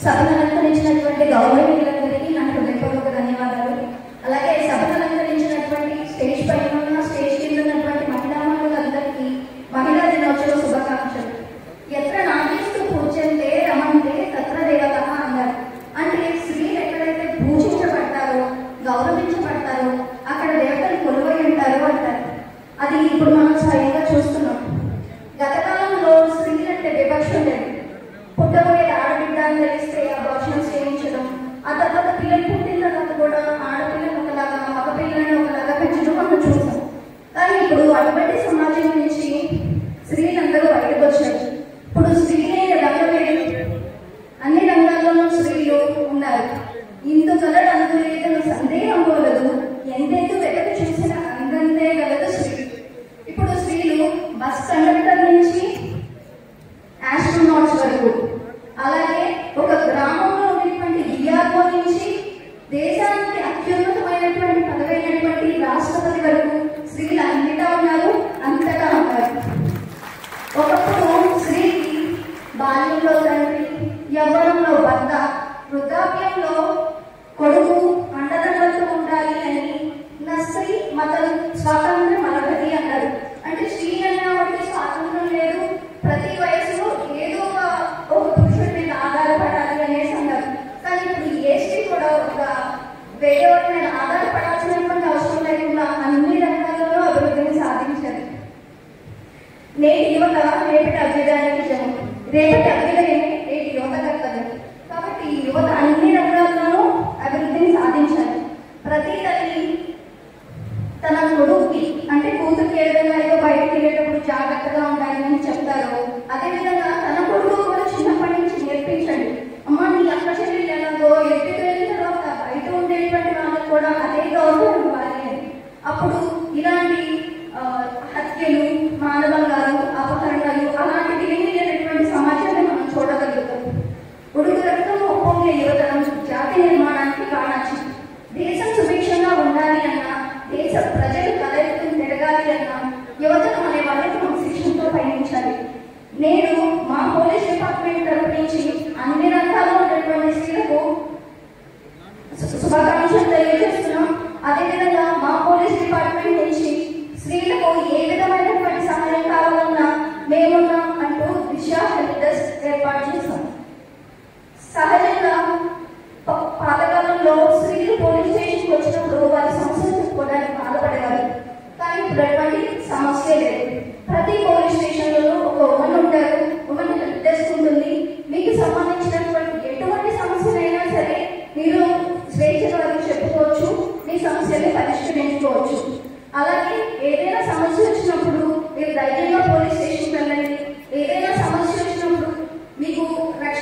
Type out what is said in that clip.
సభను అలంకరించినటువంటి గౌరవనీయులందరికీ నా హృదయపూర్వక ధన్యవాదాలు. అలాగే సభను అలంకరించినటువంటి స్టేజ్ పైన ఉన్న స్టేజ్ కింద ఉన్నటువంటి మహిళామణులందరికీ మహిళా దినోత్సవ శుభాకాంక్షలు. ఎత్ర నాగేస్తూ పూజ్యంతే రమంతే తత్ర దేవత అన్నారు. అంటే స్త్రీలు ఎక్కడైతే పూజించబడతారో గౌరవించబడతారో అక్కడ దేవతలు కొలువై ఉంటారు అంటారు. అది ఇప్పుడు మనం స్వయంగా చూస్తున్నాం. గతకాలంలో స్త్రీలు అంటే వివక్ష ఉండేది. పుట్టబోయే ఆడబిడ్డ అని తెలిస్తే అబార్షన్స్ చేయించడం, ఆ తర్వాత పిల్లలు పుట్టిన తర్వాత కూడా ఆడపిల్లని ఒకలాగా మగపిల్లని ఒకలాగా పెంచడం మనం చూసాం. కానీ ఇప్పుడు అటువంటి సమాజం నుంచి స్త్రీలందరూ బయటకు వచ్చారు. ఇప్పుడు స్త్రీలే రంగం అన్ని రంగాల్లోనూ స్త్రీలు ఉన్నారు. ఇందు కలడు అందులేదని సందేహం పోలదు, ఎంతైతే వెతకు చూసిన అందంతే గలదు స్త్రీ. ఇప్పుడు స్త్రీలు బస్ కండక్టర్ నుంచి ఆస్ట్రోనాట్స్ వరకు, అలాగే ఒక గ్రామంలో ఉన్నటువంటి విఆర్ఓ నుంచి దేశానికి అత్యున్నతమైనటువంటి పదవైనటువంటి రాష్ట్రపతి వరకు స్త్రీలు అన్నిటా ఉన్నారు, అంతటా ఉన్నారు. ఒకప్పుడు స్త్రీకి బాల్యంలో తండ్రి, యవ్వనంలో భర్త, వృద్ధాప్యంలో కొడుకు అండదండలతో ఉండాలి అని నా స్త్రీ మతం స్వాతంత్రం అలగది అన్నారు. అంటే స్త్రీ అన్నవాడికి స్వాతంత్రం లేదు, ప్రతి వయసులో ఏదో ఒక పురుషుడి మీద ఆధారపడాలి అనేసి అన్నారు. కానీ ఇప్పుడు ఏ స్త్రీ కూడా ఒక వేరే వాటి మీద ఆధారపడాల్సినటువంటి అవసరం లేకుండా అన్ని రంగాల్లోనూ అభివృద్ధిని సాధించారు. నేటి యువత రేపటి అభ్యుదయానికి జనం, రేపటి అభ్యుదయమే నేటి యువత కర్తవ్యం. కాబట్టి ఈ యువత అన్ని రంగాల్లోనూ అభివృద్ధిని సాధించాలి. ప్రతి తల్లి తన కొడుకుకి అంటే కూతురికి ఏ విధంగా అయితే బయటకు వెళ్ళేటప్పుడు జాగ్రత్తగా ఉండాలి అని చెప్తారో, అదేవిధంగా తన కొడుకు కూడా చిన్నప్పటి నుంచి నేర్పించండి. అమ్మ నీ అక్క చెల్లెలు ఎలాగో ఎత్తుకు వెళ్ళిన తర్వాత బయట ఉండేటువంటి వాళ్ళకు కూడా అదే గౌరవం ఇవ్వాలి అని. అప్పుడు ఇలాంటి హత్యలు, మానవంగాలు, అపహరణలు అలాంటివి ఏమీ లేనటువంటి సమాజాన్ని మనం చూడగలుగుతాం. ఉడుకు రక్తం ఒప్పొంగే యువతరం జాతి నిర్మాణానికి కారణాచి. దేశం సుభిక్షంగా ఉండాలి అన్నా, దేశ ప్రజలు కలెత్తుని తిరగాలి అన్నా యువతరం అనే వాళ్ళకి మనం శిక్షణతో పయనించాలి. నేను మా పోలీస్ డిపార్ట్మెంట్ తరపు నుంచి అన్ని రంగాల్లో ఉన్నటువంటి స్త్రీలకు శుభాకాంక్షలు తెలియజేస్తున్నాం. అదేవిధంగా మా పోలీస్ డిపార్ట్మెంట్ నుంచి స్త్రీలకు ఏ విధమైనటువంటి సహాయం కావాలన్నా మేమున్నాం అంటూ దిశ హెల్ప్ డెస్క్ ఏర్పాటు చేస్తాం. సహజంగా పాతకాలంలో స్త్రీలు పోలీస్ స్టేషన్కి వచ్చినప్పుడు వారి సమస్యలు చెప్పుకోవడానికి బాధపడేవారు. కానీ ఇప్పుడు అటువంటి సమస్య లేదు. ప్రతి పోలీస్ స్టేషన్లలో ఒక ఉమెన్ ఉంటారు, ఉమెన్ హెల్ప్ డెస్క్ ఉంటుంది. మీకు సంబంధించినటువంటి ఎటువంటి సమస్యలైనా సరే మీరు స్వేచ్ఛగా వారికి చెప్పుకోవచ్చు, మీ సమస్యల్ని పరిష్కరించుకోవచ్చు. అలాగే ఏదైనా సమస్య వచ్చినప్పుడు మీరు ధైర్యంగా పోలీస్ స్టేషన్కి వెళ్ళండి. ఏదైనా సమస్య వచ్చినప్పుడు మీకు రక్షణ